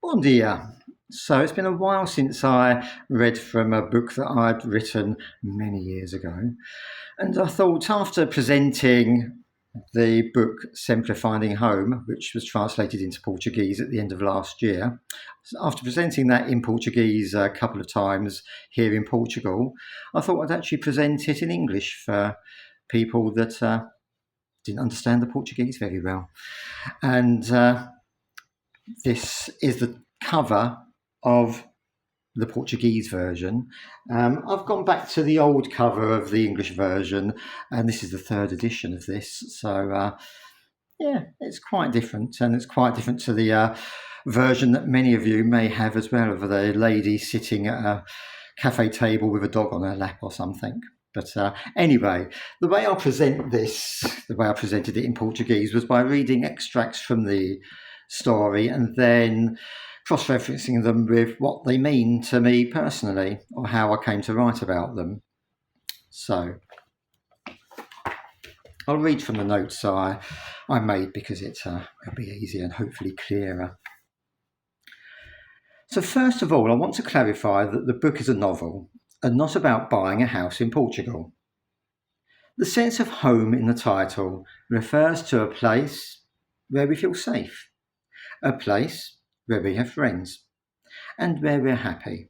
Bon dia. So it's been a while since I read from a book that I'd written many years ago. And I thought after presenting the book Sempre Finding Home, which was translated into Portuguese at the end of last year, after presenting that in Portuguese a couple of times here in Portugal, I thought I'd actually present it in English for people that didn't understand the Portuguese very well. And this is the cover of the Portuguese version. I've gone back to the old cover of the English version, and this is the third edition of this. So, yeah, it's quite different, and it's quite different to the version that many of you may have as well, of the lady sitting at a cafe table with a dog on her lap or something. But anyway, the way I present this, the way I presented it in Portuguese, was by reading extracts from the story and then cross-referencing them with what they mean to me personally, or how I came to write about them. So I'll read from the notes I made because it'll be easier and hopefully clearer. So first of all, I want to clarify that the book is a novel and not about buying a house in Portugal. The sense of home in the title refers to a place where we feel safe, a place where we have friends, and where we're happy.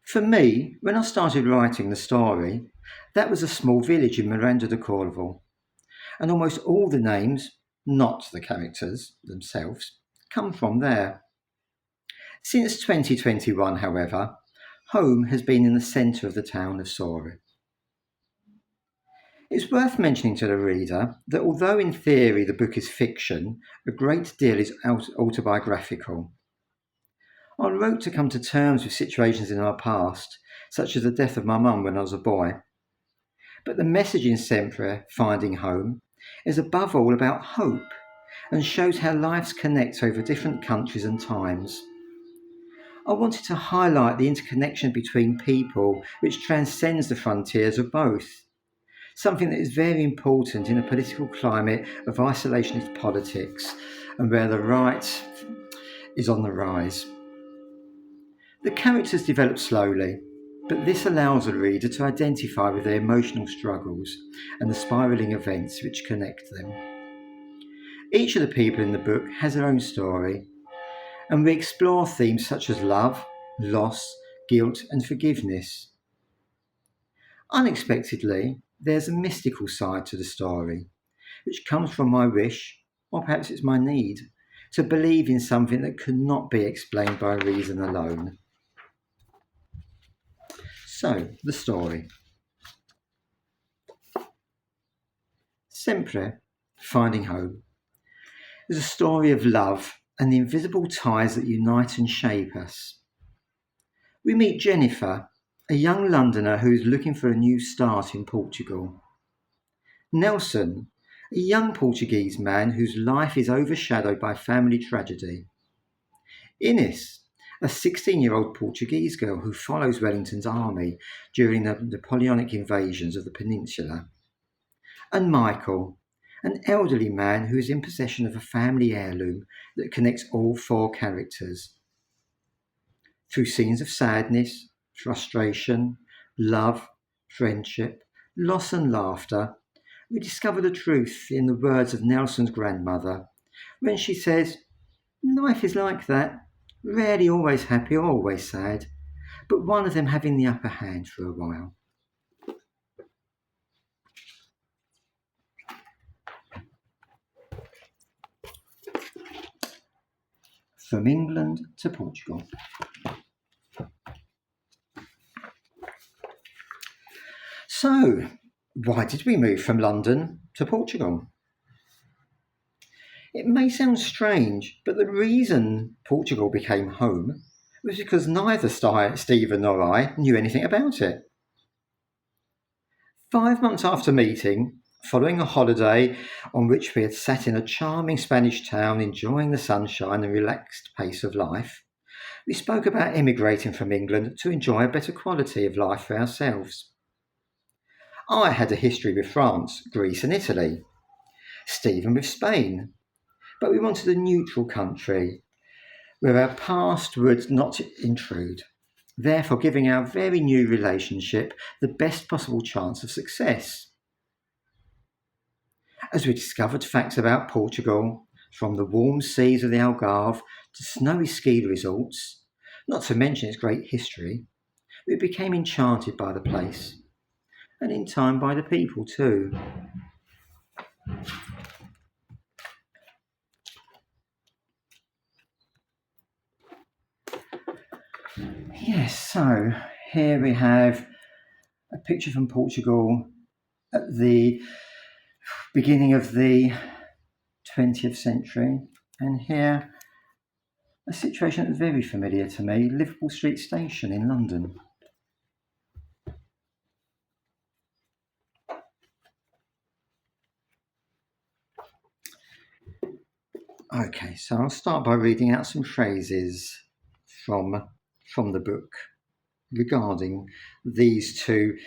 For me, when I started writing the story, that was a small village in Miranda de Corvo, and almost all the names, not the characters themselves, come from there. Since 2021, however, home has been in the centre of the town of Soure. It's worth mentioning to the reader that although in theory the book is fiction, a great deal is autobiographical. I wrote to come to terms with situations in our past, such as the death of my mum when I was a boy. But the message in Sempre, Finding Home, is above all about hope and shows how lives connect over different countries and times. I wanted to highlight the interconnection between people which transcends the frontiers of both, something that is very important in a political climate of isolationist politics and where the right is on the rise. The characters develop slowly, but this allows the reader to identify with their emotional struggles and the spiralling events which connect them. Each of the people in the book has their own story, and we explore themes such as love, loss, guilt, and forgiveness. Unexpectedly, there's a mystical side to the story, which comes from my wish, or perhaps it's my need, to believe in something that could not be explained by reason alone. So, the story. Sempre, Finding Home, is a story of love and the invisible ties that unite and shape us. We meet Jennifer, a young Londoner who is looking for a new start in Portugal. Nelson, a young Portuguese man whose life is overshadowed by family tragedy. Ines, a 16-year-old Portuguese girl who follows Wellington's army during the Napoleonic invasions of the peninsula. And Michael, an elderly man who is in possession of a family heirloom that connects all four characters. Through scenes of sadness, frustration, love, friendship, loss and laughter, we discover the truth in the words of Nelson's grandmother when she says, "Life is like that, rarely always happy or always sad, but one of them having the upper hand for a while." From England to Portugal. So, why did we move from London to Portugal? It may sound strange, but the reason Portugal became home was because neither Stephen nor I knew anything about it. 5 months after meeting, following a holiday on which we had sat in a charming Spanish town enjoying the sunshine and relaxed pace of life, we spoke about emigrating from England to enjoy a better quality of life for ourselves. I had a history with France, Greece and Italy, Stephen with Spain, but we wanted a neutral country, where our past would not intrude, therefore giving our very new relationship the best possible chance of success. As we discovered facts about Portugal, from the warm seas of the Algarve to snowy ski resorts, not to mention its great history, we became enchanted by the place, and in time by the people too. Yes, so here we have a picture from Portugal at the beginning of the 20th century, and here a situation that's very familiar to me, Liverpool Street Station in London. Okay, so I'll start by reading out some phrases from the book regarding these two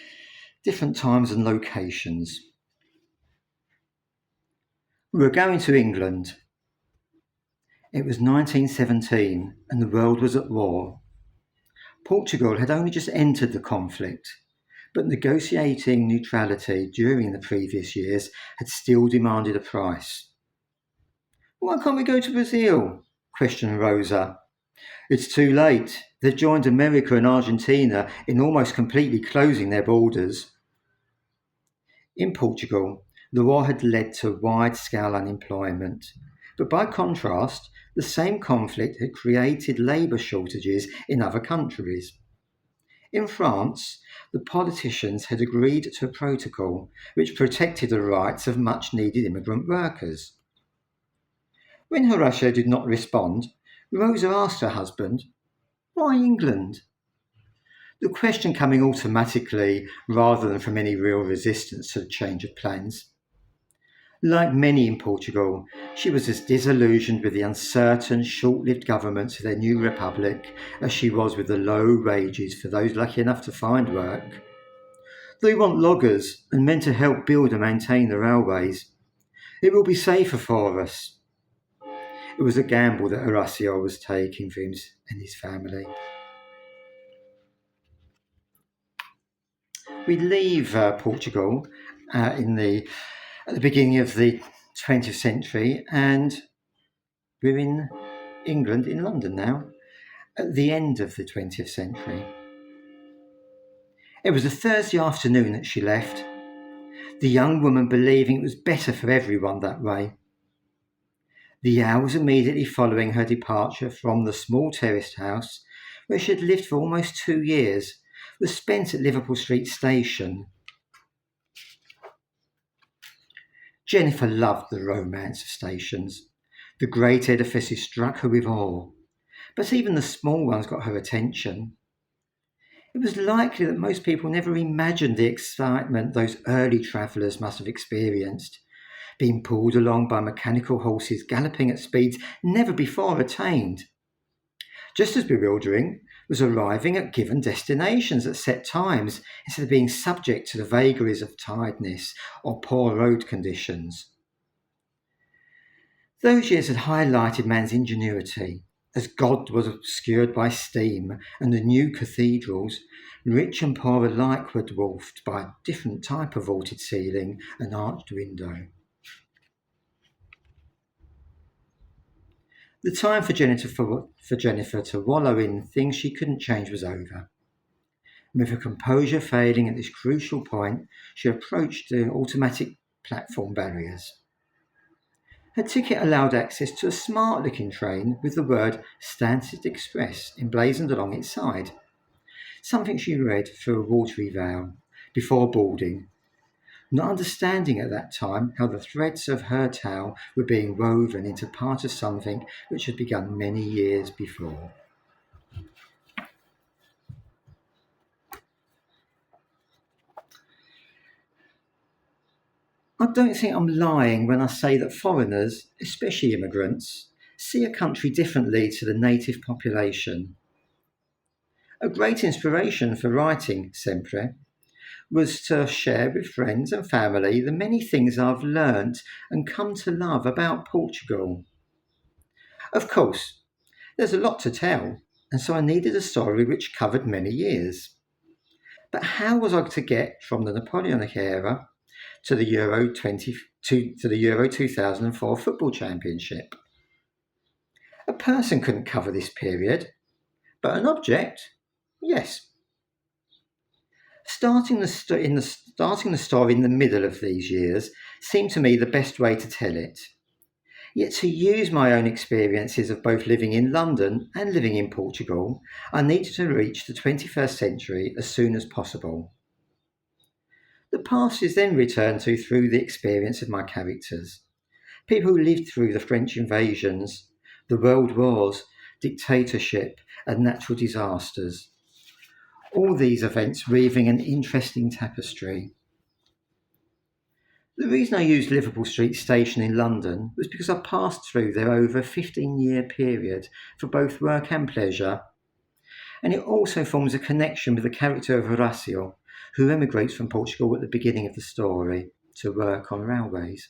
different times and locations. We were going to England. It was 1917 and the world was at war. Portugal had only just entered the conflict, but negotiating neutrality during the previous years had still demanded a price. "Why can't we go to Brazil?" questioned Rosa. "It's too late. They've joined America and Argentina in almost completely closing their borders." In Portugal, the war had led to wide-scale unemployment, but by contrast, the same conflict had created labour shortages in other countries. In France, the politicians had agreed to a protocol which protected the rights of much-needed immigrant workers. When Horatio did not respond, Rosa asked her husband, "Why England?" The question coming automatically rather than from any real resistance to the change of plans. Like many in Portugal, she was as disillusioned with the uncertain, short-lived government of their new republic as she was with the low wages for those lucky enough to find work. "They want loggers and men to help build and maintain the railways. It will be safer for us." It was a gamble that Horacio was taking for him and his family. We leave Portugal at the beginning of the 20th century, and we're in England, in London now, at the end of the 20th century. It was a Thursday afternoon that she left, the young woman believing it was better for everyone that way. The hours immediately following her departure from the small terraced house, where she had lived for almost 2 years, was spent at Liverpool Street Station. Jennifer loved the romance of stations. The great edifices struck her with awe, but even the small ones got her attention. It was likely that most people never imagined the excitement those early travellers must have experienced, being pulled along by mechanical horses galloping at speeds never before attained. Just as bewildering was arriving at given destinations at set times instead of being subject to the vagaries of tiredness or poor road conditions. Those years had highlighted man's ingenuity, as God was obscured by steam and the new cathedrals, rich and poor alike, were dwarfed by a different type of vaulted ceiling and arched window. The time for Jennifer to wallow in things she couldn't change was over. With her composure failing at this crucial point, she approached the automatic platform barriers. Her ticket allowed access to a smart-looking train with the word Stansted Express emblazoned along its side, something she read through a watery veil before boarding, not understanding at that time how the threads of her tale were being woven into part of something which had begun many years before. I don't think I'm lying when I say that foreigners, especially immigrants, see a country differently to the native population. A great inspiration for writing Sempre was to share with friends and family the many things I've learnt and come to love about Portugal. Of course, There's a lot to tell, and so I needed a story which covered many years. But how was I to get from the Napoleonic era to the Euro 2004 football championship? A person couldn't cover this period, but an object, yes. Starting the story in the middle of these years seemed to me the best way to tell it. Yet to use my own experiences of both living in London and living in Portugal, I needed to reach the 21st century as soon as possible. The past is then returned to through the experience of my characters. People who lived through the French invasions, the world wars, dictatorship, and natural disasters. All these events weaving an interesting tapestry. The reason I used Liverpool Street Station in London was because I passed through there over a 15-year period for both work and pleasure, and it also forms a connection with the character of Horacio, who emigrates from Portugal at the beginning of the story to work on railways.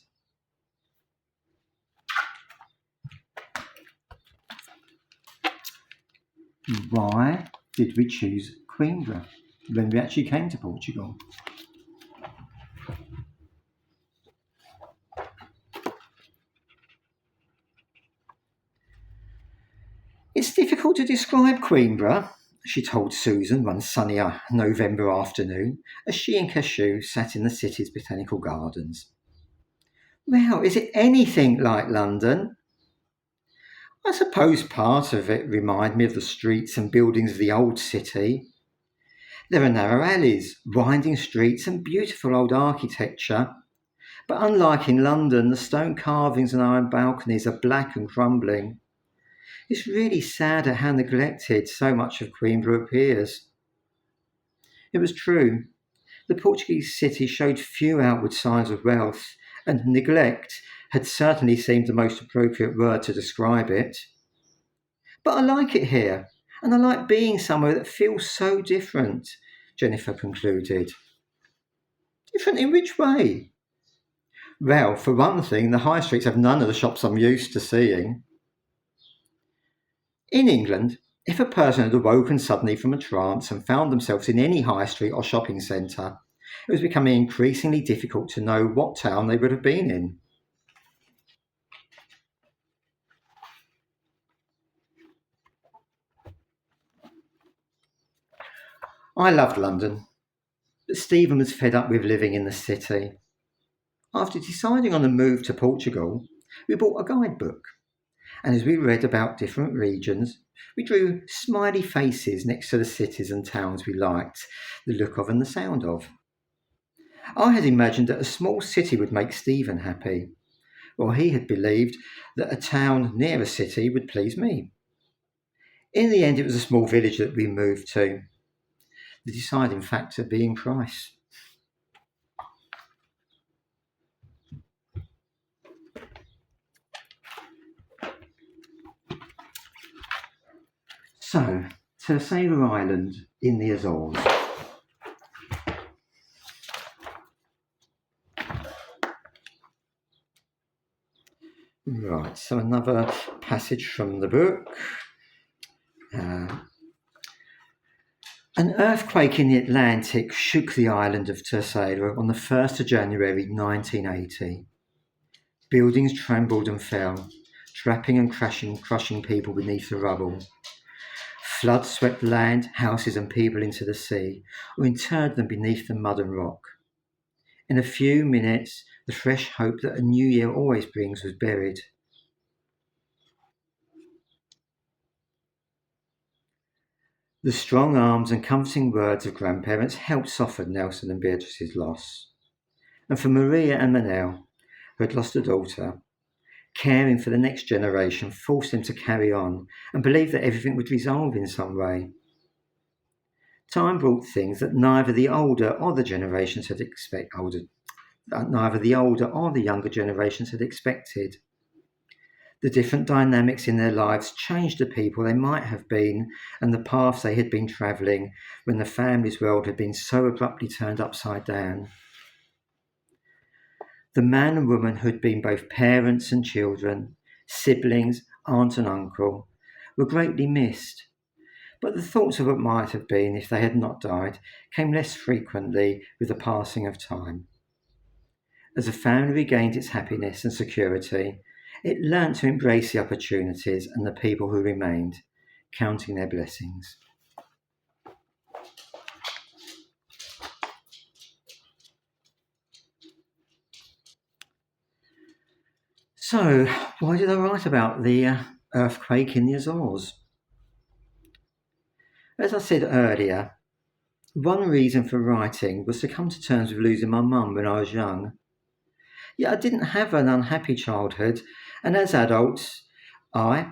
Why did we choose Coimbra when we actually came to Portugal? It's difficult to describe Coimbra, she told Susan one sunny November afternoon as she and Cashew sat in the city's botanical gardens. Well, is it anything like London? I suppose part of it reminds me of the streets and buildings of the old city. There are narrow alleys, winding streets and beautiful old architecture. But unlike in London, the stone carvings and iron balconies are black and crumbling. It's really sad at how neglected so much of Coimbra appears. It was true. The Portuguese city showed few outward signs of wealth, and neglect had certainly seemed the most appropriate word to describe it. But I like it here, and I like being somewhere that feels so different, Jennifer concluded. Different in which way? Well, for one thing, the high streets have none of the shops I'm used to seeing. In England, if a person had awoken suddenly from a trance and found themselves in any high street or shopping centre, it was becoming increasingly difficult to know what town they would have been in. I loved London, but Stephen was fed up with living in the city. After deciding on a move to Portugal, we bought a guidebook, and as we read about different regions, we drew smiley faces next to the cities and towns we liked the look of and the sound of. I had imagined that a small city would make Stephen happy, while he had believed that a town near a city would please me. In the end, it was a small village that we moved to, the deciding factor being price. So, Terceira Island in the Azores. Right, so another passage from the book. An earthquake in the Atlantic shook the island of Terceira on the 1st of January 1980. Buildings trembled and fell, trapping and crushing people beneath the rubble. Floods swept land, houses and people into the sea, or interred them beneath the mud and rock. In a few minutes, the fresh hope that a new year always brings was buried. The strong arms and comforting words of grandparents helped soften Nelson and Beatrice's loss. And for Maria and Manel, who had lost a daughter, caring for the next generation forced them to carry on and believe that everything would resolve in some way. Time brought things that neither the older or the younger generations had expected. The different dynamics in their lives changed the people they might have been and the paths they had been travelling when the family's world had been so abruptly turned upside down. The man and woman who had been both parents and children, siblings, aunt and uncle, were greatly missed, but the thoughts of what might have been if they had not died came less frequently with the passing of time. As the family regained its happiness and security, it learnt to embrace the opportunities and the people who remained, counting their blessings. So, why did I write about the earthquake in the Azores? As I said earlier, one reason for writing was to come to terms with losing my mum when I was young. Yet I didn't have an unhappy childhood, and as adults, I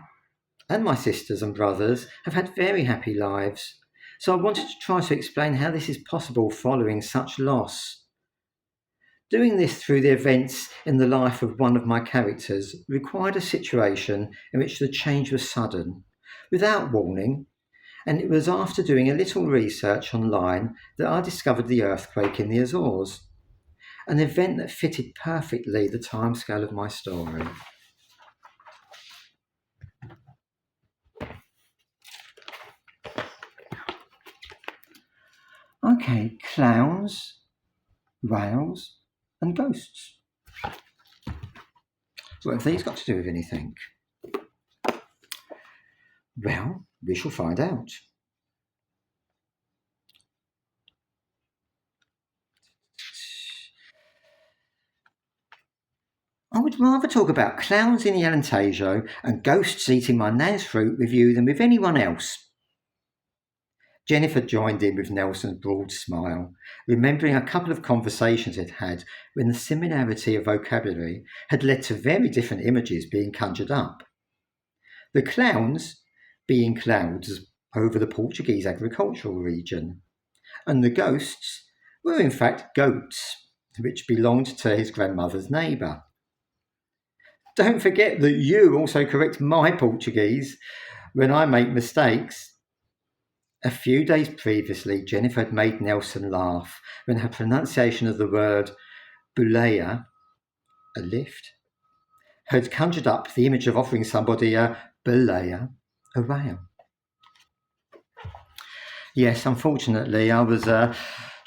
and my sisters and brothers have had very happy lives. So I wanted to try to explain how this is possible following such loss. Doing this through the events in the life of one of my characters required a situation in which the change was sudden, without warning, and it was after doing a little research online that I discovered the earthquake in the Azores, an event that fitted perfectly the timescale of my story. Okay, clowns, whales, and ghosts. What have these got to do with anything? Well, we shall find out. I would rather talk about clowns in the Alentejo and ghosts eating my nan's fruit with you than with anyone else. Jennifer joined in with Nelson's broad smile, remembering a couple of conversations they'd had when the similarity of vocabulary had led to very different images being conjured up. The clowns being clouds over the Portuguese agricultural region, and the ghosts were in fact goats, which belonged to his grandmother's neighbour. Don't forget that you also correct my Portuguese when I make mistakes. A few days previously, Jennifer had made Nelson laugh when her pronunciation of the word buleia, a lift, had conjured up the image of offering somebody a buleia, a whale. Yes, unfortunately, I was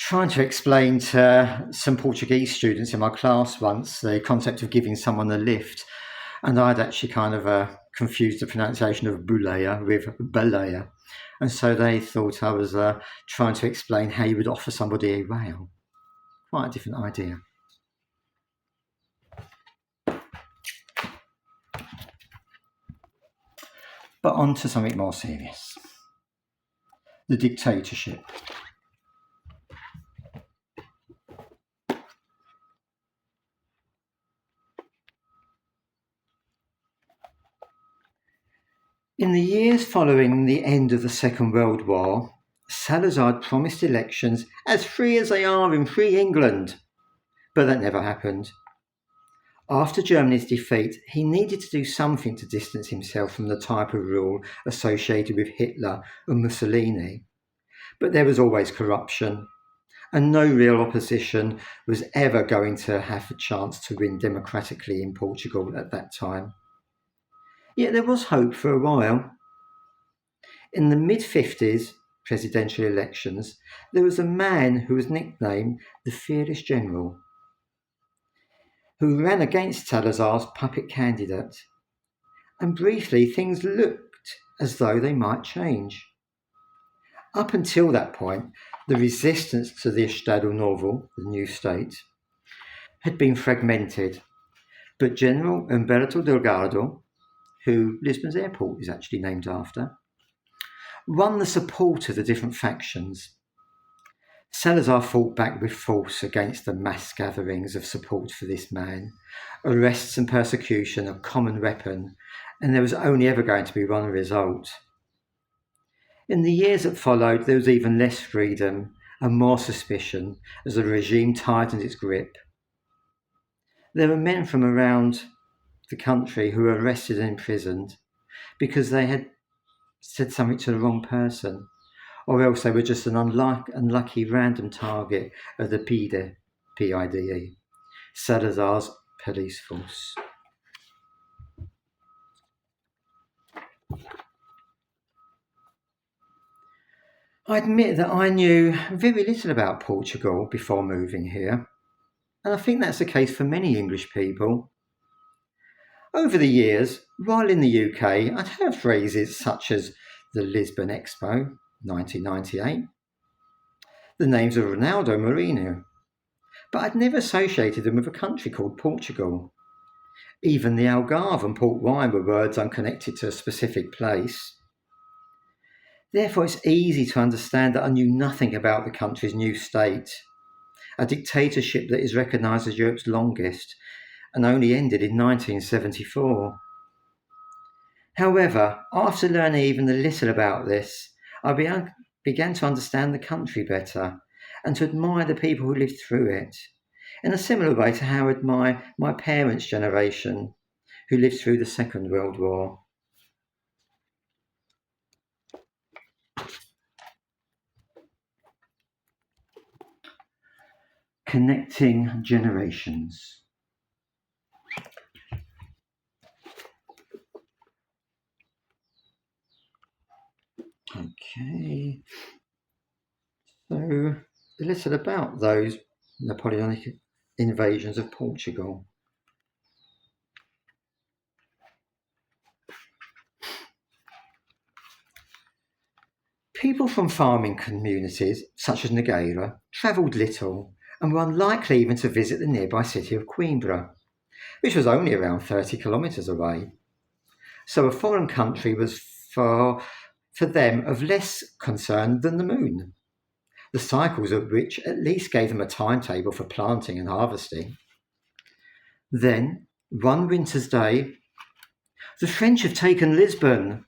trying to explain to some Portuguese students in my class once the concept of giving someone a lift, and I'd actually kind of confused the pronunciation of buleia with baleia, and so they thought I was trying to explain how you would offer somebody a whale. Quite a different idea. But on to something more serious. The dictatorship. In the years following the end of the Second World War, Salazar promised elections as free as they are in free England, but that never happened. After Germany's defeat, he needed to do something to distance himself from the type of rule associated with Hitler and Mussolini, but there was always corruption, and no real opposition was ever going to have a chance to win democratically in Portugal at that time. Yet there was hope for a while. In the mid-50s presidential elections, there was a man who was nicknamed the Fearless General, who ran against Salazar's puppet candidate, and briefly things looked as though they might change. Up until that point, the resistance to the Estado Novo, the new state, had been fragmented, but General Humberto Delgado, who Lisbon's airport is actually named after, won the support of the different factions. Salazar fought back with force against the mass gatherings of support for this man. Arrests and persecution a common weapon, and there was only ever going to be one result. In the years that followed, there was even less freedom and more suspicion as the regime tightened its grip. There were men from around the country who were arrested and imprisoned because they had said something to the wrong person, or else they were just an unlucky random target of the PIDE, Salazar's police force. I admit that I knew very little about Portugal before moving here, and I think that's the case for many English people. Over the years, while in the UK, I'd heard phrases such as the Lisbon Expo, 1998, the names of Ronaldo Mourinho, but I'd never associated them with a country called Portugal. Even the Algarve and port wine were words unconnected to a specific place. Therefore, it's easy to understand that I knew nothing about the country's new state, a dictatorship that is recognised as Europe's longest and only ended in 1974. However, after learning even a little about this, I began to understand the country better and to admire the people who lived through it, in a similar way to how I admire my parents' generation who lived through the Second World War. Connecting generations. Okay, so a little about those Napoleonic invasions of Portugal. People from farming communities, such as Nogueira, travelled little and were unlikely even to visit the nearby city of Coimbra, which was only around 30 kilometres away. So a foreign country was for them of less concern than the moon, the cycles of which at least gave them a timetable for planting and harvesting. Then, one winter's day, the French have taken Lisbon.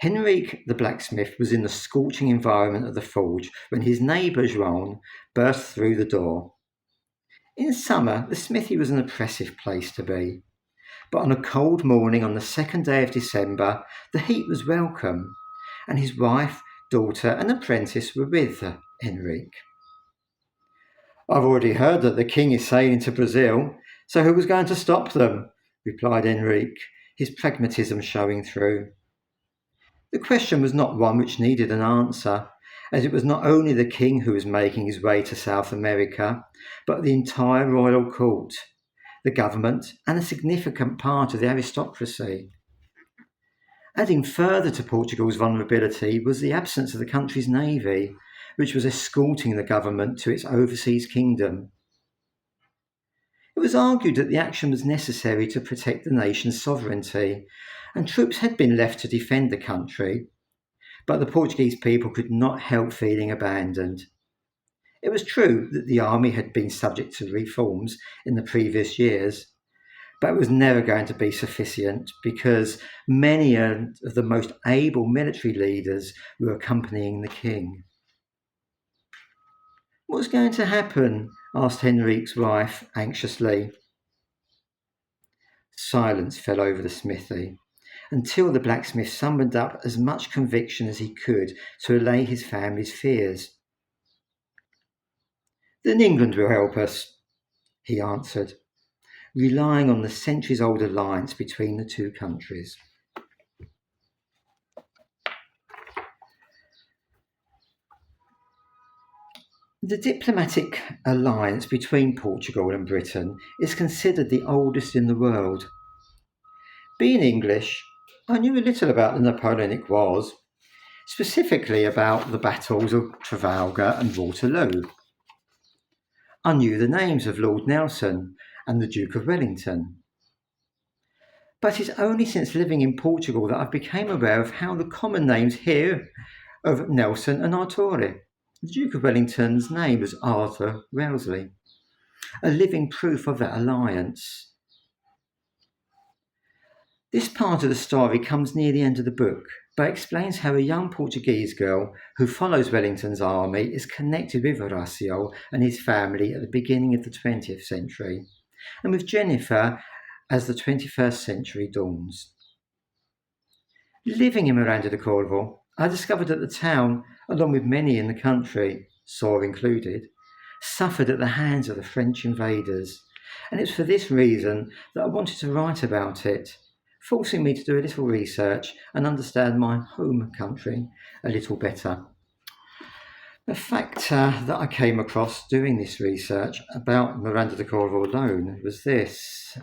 Henrique the blacksmith was in the scorching environment of the forge when his neighbour Joan burst through the door. In summer, the smithy was an oppressive place to be, but on a cold morning on the 2nd day of December, the heat was welcome, and his wife, daughter, and apprentice were with Henrique. "I've already heard that the king is sailing to Brazil, so who was going to stop them?" replied Henrique, his pragmatism showing through. The question was not one which needed an answer, as it was not only the king who was making his way to South America, but the entire royal court, the government, and a significant part of the aristocracy. Adding further to Portugal's vulnerability was the absence of the country's navy, which was escorting the government to its overseas kingdom. It was argued that the action was necessary to protect the nation's sovereignty, and troops had been left to defend the country, but the Portuguese people could not help feeling abandoned. It was true that the army had been subject to reforms in the previous years, but it was never going to be sufficient because many of the most able military leaders were accompanying the king. "What's going to happen?" asked Henrique's wife anxiously. Silence fell over the smithy, until the blacksmith summoned up as much conviction as he could to allay his family's fears. "Then England will help us," he answered, relying on the centuries-old alliance between the two countries. The diplomatic alliance between Portugal and Britain is considered the oldest in the world. Being English, I knew a little about the Napoleonic Wars, specifically about the battles of Trafalgar and Waterloo. I knew the names of Lord Nelson and the Duke of Wellington. But it's only since living in Portugal that I became aware of how the common names here of Nelson and Arturo. The Duke of Wellington's name was Arthur Wellesley, a living proof of that alliance. This part of the story comes near the end of the book, but explains how a young Portuguese girl who follows Wellington's army is connected with Horacio and his family at the beginning of the 20th century, and with Jennifer as the 21st century dawns. Living in Miranda de Corvo, I discovered that the town, along with many in the country, Saw included, suffered at the hands of the French invaders, and it's for this reason that I wanted to write about it, forcing me to do a little research and understand my home country a little better. The fact that I came across doing this research about Miranda de Cordoba alone was this.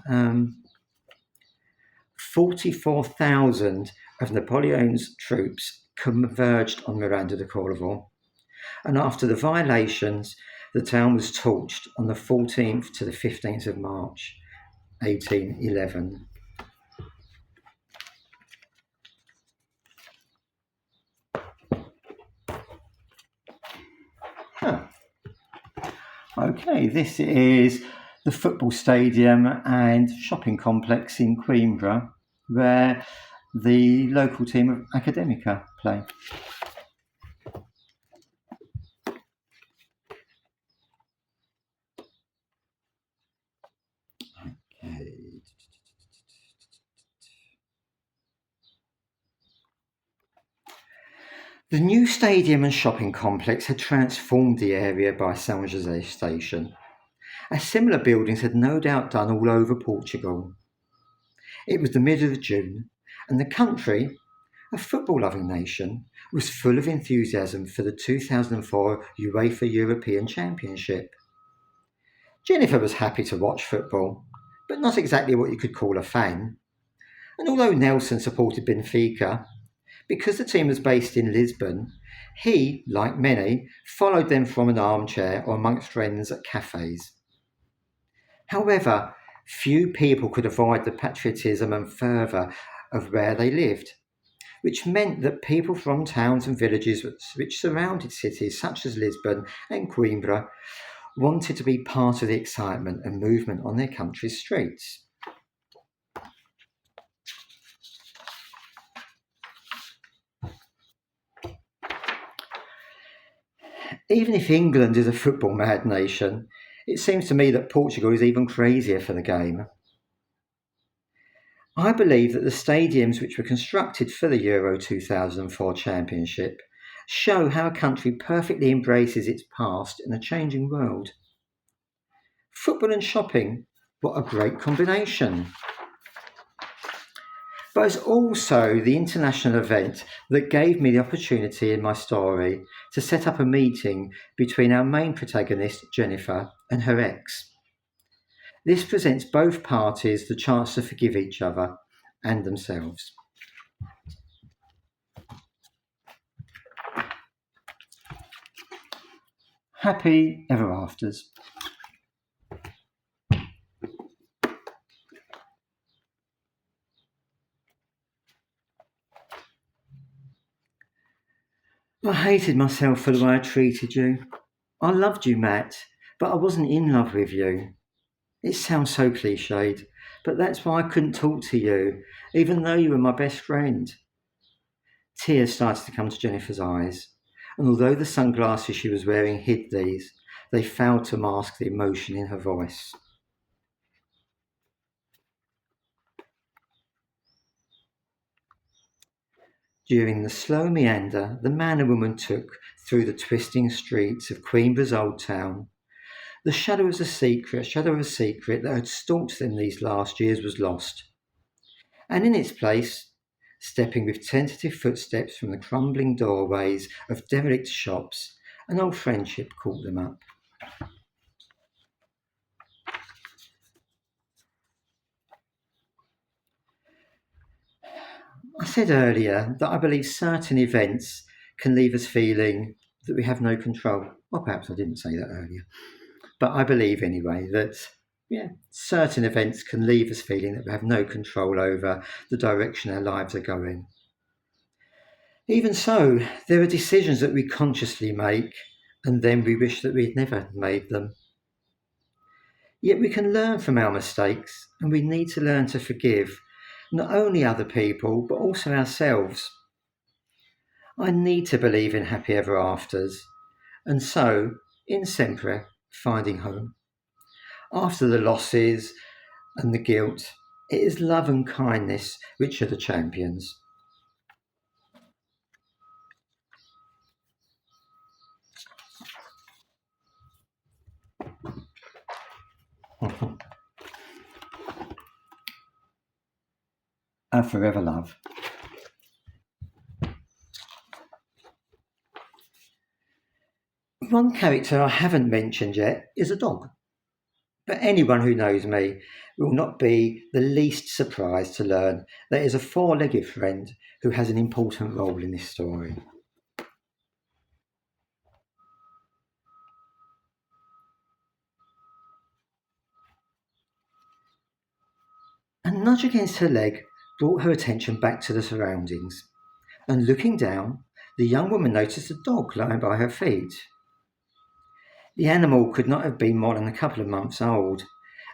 44,000 of Napoleon's troops converged on Miranda de Cordoba, and after the violations, the town was torched on the 14th to the 15th of March, 1811. Okay, this is the football stadium and shopping complex in Coimbra, where the local team of Academica play. Okay. The new stadium and shopping complex had transformed the area by São José station, as similar buildings had no doubt done all over Portugal. It was the middle of June, and the country, a football-loving nation, was full of enthusiasm for the 2004 UEFA European Championship. Jennifer was happy to watch football, but not exactly what you could call a fan. And although Nelson supported Benfica, because the team was based in Lisbon, he, like many, followed them from an armchair or amongst friends at cafes. However, few people could avoid the patriotism and fervour of where they lived, which meant that people from towns and villages which surrounded cities such as Lisbon and Coimbra wanted to be part of the excitement and movement on their country's streets. Even if England is a football-mad nation, it seems to me that Portugal is even crazier for the game. I believe that the stadiums which were constructed for the Euro 2004 Championship show how a country perfectly embraces its past in a changing world. Football and shopping, what a great combination! But it's also the international event that gave me the opportunity in my story to set up a meeting between our main protagonist, Jennifer, and her ex. This presents both parties the chance to forgive each other and themselves. Happy ever afters. I hated myself for the way I treated you. I loved you, Matt, but I wasn't in love with you. It sounds so cliched, but that's why I couldn't talk to you, even though you were my best friend. Tears started to come to Jennifer's eyes, and although the sunglasses she was wearing hid these, they failed to mask the emotion in her voice. During the slow meander the man and woman took through the twisting streets of Coimbra's old town, the shadow of a secret that had stalked them these last years was lost. And in its place, stepping with tentative footsteps from the crumbling doorways of derelict shops, an old friendship called them up. I said earlier that I believe certain events can leave us feeling that we have no control. Or perhaps I didn't say that earlier. But I believe anyway that certain events can leave us feeling that we have no control over the direction our lives are going. Even so, there are decisions that we consciously make and then we wish that we'd never made them. Yet we can learn from our mistakes, and we need to learn to forgive not only other people but also ourselves. I need to believe in happy ever afters, and so, in Sempre, finding home. After the losses and the guilt, it is love and kindness which are the champions. A Forever Love. One character I haven't mentioned yet is a dog. But anyone who knows me will not be the least surprised to learn there is a four-legged friend who has an important role in this story. A nudge against her leg brought her attention back to the surroundings, and looking down, the young woman noticed a dog lying by her feet. The animal could not have been more than a couple of months old,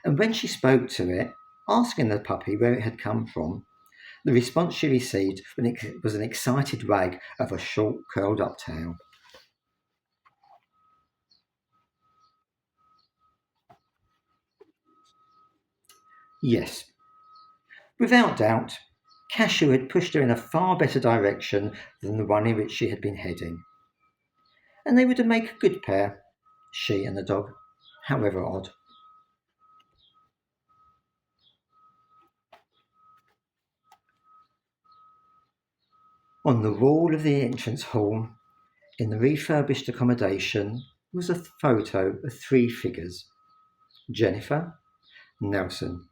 and when she spoke to it, asking the puppy where it had come from, the response she received was an excited wag of a short, curled-up tail. Yes, without doubt, Cashew had pushed her in a far better direction than the one in which she had been heading. And they would make a good pair, she and the dog, however odd. On the wall of the entrance hall, in the refurbished accommodation, was a photo of three figures: Jennifer, Nelson,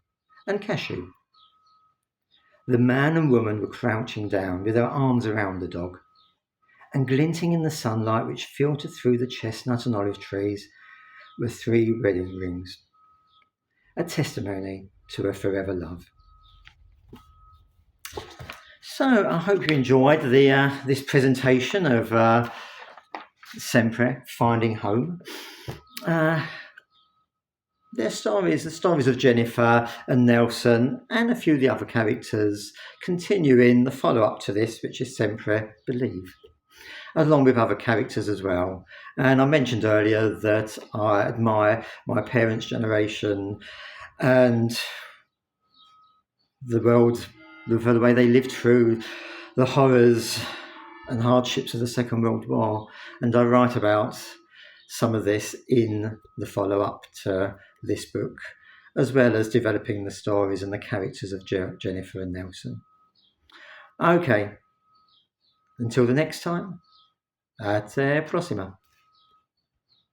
and Cashew. The man and woman were crouching down with their arms around the dog, and glinting in the sunlight which filtered through the chestnut and olive trees were three wedding rings, a testimony to a forever love. So I hope you enjoyed this presentation of Sempre, Finding Home. Their stories, the stories of Jennifer and Nelson and a few of the other characters, continue in the follow-up to this, which is Sempre, Believe, along with other characters as well. And I mentioned earlier that I admire my parents' generation and the world, for the way they lived through the horrors and hardships of the Second World War. And I write about some of this in the follow-up to this book, as well as developing the stories and the characters of Jennifer and Nelson. Okay, until the next time, a te prossima.